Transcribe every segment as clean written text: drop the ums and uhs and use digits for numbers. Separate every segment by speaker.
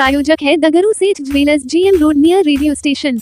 Speaker 1: प्रायोजक है दगरू सेठ jewellers, GM road near radio station.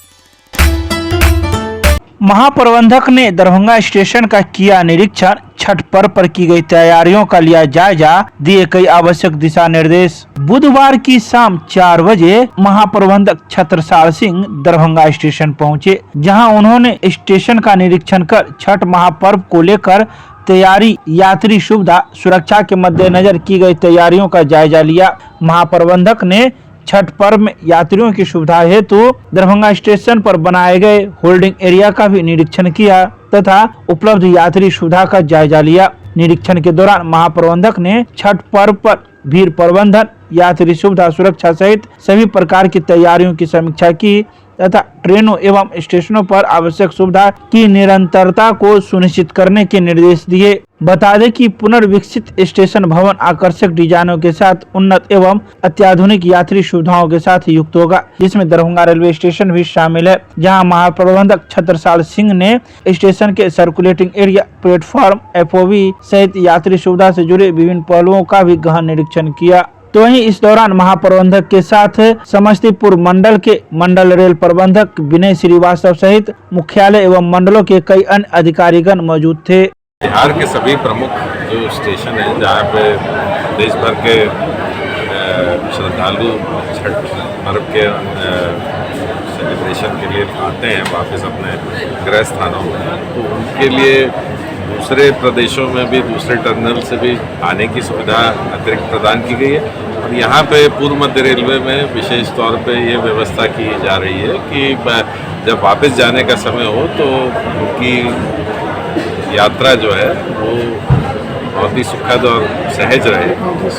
Speaker 2: महाप्रबंधक ने दरभंगा स्टेशन का किया निरीक्षण, छठ पर्व पर की गई तैयारियों का लिया जायजा, दिए कई आवश्यक दिशा निर्देश। बुधवार की शाम 4 बजे महाप्रबंधक छत्रसाल सिंह दरभंगा स्टेशन पहुंचे, जहां उन्होंने स्टेशन का निरीक्षण कर छठ महापर्व को लेकर तैयारी, यात्री सुविधा, सुरक्षा के मद्देनजर की गई तैयारियों का जायजा लिया। महाप्रबंधक ने छठ पर्व में यात्रियों की सुविधा हेतु दरभंगा स्टेशन पर बनाए गए होल्डिंग एरिया का भी निरीक्षण किया तथा उपलब्ध यात्री सुविधा का जायजा लिया। निरीक्षण के दौरान महाप्रबंधक ने छठ पर्व पर भीड़ प्रबंधन, यात्री सुविधा, सुरक्षा सहित सभी प्रकार की तैयारियों की समीक्षा की तथा ट्रेनों एवं स्टेशनों पर आवश्यक सुविधा की निरंतरता को सुनिश्चित करने के निर्देश दिए। बता दें कि पुनर्विकसित स्टेशन भवन आकर्षक डिजाइनों के साथ उन्नत एवं अत्याधुनिक यात्री सुविधाओं के साथ युक्त होगा, जिसमें दरभंगा रेलवे स्टेशन भी शामिल है, जहां महाप्रबंधक छत्रसाल सिंह ने स्टेशन के सर्कुलेटिंग एरिया, प्लेटफॉर्म, FOB सहित यात्री सुविधा से जुड़े विभिन्न पहलुओं का भी गहन निरीक्षण किया। तो वहीं इस दौरान महाप्रबंधक के साथ समस्तीपुर मंडल के मंडल रेल प्रबंधक विनय श्रीवास्तव सहित मुख्यालय एवं मंडलों के कई अन्य अधिकारीगण मौजूद थे।
Speaker 3: बिहार के सभी प्रमुख जो स्टेशन हैं, जहाँ पे देश भर के श्रद्धालु छठ पर्व के सेलिब्रेशन के लिए आते हैं वापस अपने गृह स्थानों में, तो उनके लिए दूसरे प्रदेशों में भी, दूसरे टर्मिनल से भी आने की सुविधा अतिरिक्त प्रदान की गई है। और यहाँ पे पूर्व मध्य रेलवे में विशेष तौर पे ये व्यवस्था की जा रही है कि जब वापस जाने का समय हो तो उनकी यात्रा जो है वो बहुत ही सुखद और सहज रहे।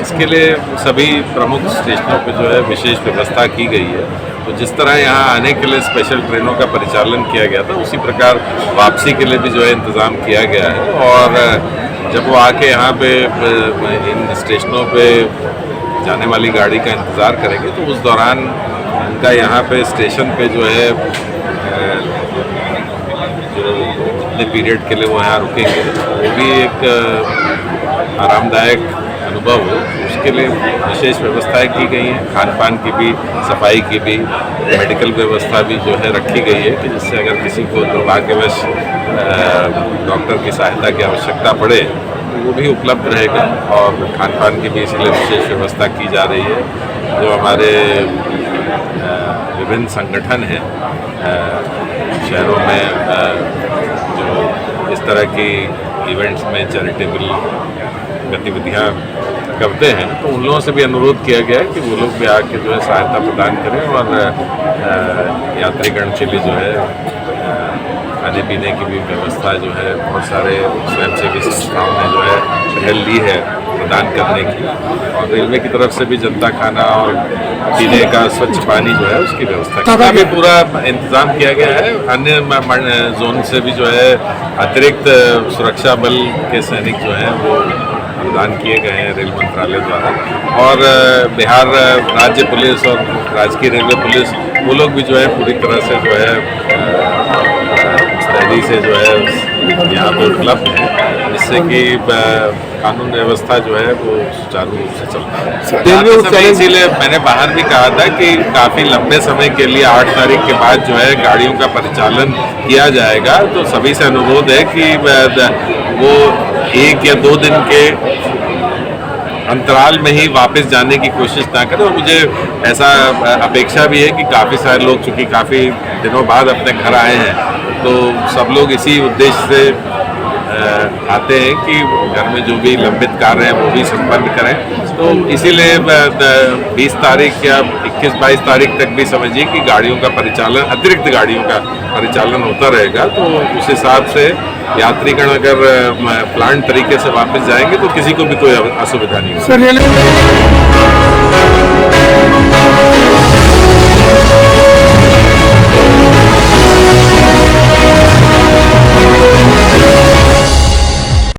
Speaker 3: इसके लिए सभी प्रमुख स्टेशनों पे जो है विशेष व्यवस्था की गई है। तो जिस तरह यहाँ आने के लिए स्पेशल ट्रेनों का परिचालन किया गया था, उसी प्रकार वापसी के लिए भी जो है इंतज़ाम किया गया है। और जब वो आके यहाँ पे इन स्टेशनों पे जाने वाली गाड़ी का इंतज़ार करेंगे, तो उस दौरान उनका यहाँ पे स्टेशन पे जो है जितने पीरियड के लिए वो यहाँ रुकेंगे, वो भी एक आरामदायक अनुभव हो, उसके लिए विशेष व्यवस्थाएं की गई हैं। खान पान की भी, सफाई की भी, मेडिकल व्यवस्था भी जो है रखी गई है कि जिससे अगर किसी को दुर्भाग्यवश डॉक्टर की सहायता की आवश्यकता पड़े तो वो भी उपलब्ध रहेगा। और खान पान की भी इसलिए विशेष व्यवस्था की जा रही है। जो हमारे विभिन्न संगठन हैं शहरों में जो इस तरह की इवेंट्स में चैरिटेबल गतिविधियाँ करते हैं, तो उन लोगों से भी अनुरोध किया गया है कि वो लोग भी आके जो है सहायता प्रदान करें और यात्रीगण के लिए जो है खाने पीने की भी व्यवस्था जो है बहुत सारे स्वयंसेवी संस्थाओं ने जो है पहल ली है प्रदान करने की। और रेलवे की तरफ से भी जनता खाना और पीने का स्वच्छ पानी जो है उसकी व्यवस्था का भी पूरा इंतजाम किया गया है। अन्य जोन से भी जो है अतिरिक्त सुरक्षा बल के सैनिक जो हैं वो प्रदान किए गए हैं रेल मंत्रालय द्वारा। और बिहार राज्य पुलिस और राजकीय रेलवे पुलिस वो लोग भी जो है पूरी तरह से जो है मुस्तैदी से जो है यहाँ पे उपलब्ध है, जिससे कि कानून व्यवस्था जो है वो सुचारू रूप से चलता है। इसीलिए मैंने बाहर भी कहा था कि काफ़ी लंबे समय के लिए 8 तारीख के बाद जो है गाड़ियों का परिचालन किया जाएगा। तो सभी से अनुरोध है कि वो 1 या 2 दिन के अंतराल में ही वापस जाने की कोशिश ना करें। और मुझे ऐसा अपेक्षा भी है कि काफ़ी सारे लोग चूँकि काफ़ी दिनों बाद अपने घर आए हैं, तो सब लोग इसी उद्देश्य से आते हैं कि घर में जो भी लंबित कार्य हैं वो भी संपन्न करें। तो इसीलिए 20 तारीख या 21-22 तारीख तक भी समझिए कि गाड़ियों का परिचालन, अतिरिक्त गाड़ियों का परिचालन होता रहेगा। तो उस हिसाब से यात्रीगण अगर प्लान तरीके से वापस जाएंगे तो किसी को भी कोई असुविधा नहीं होगी।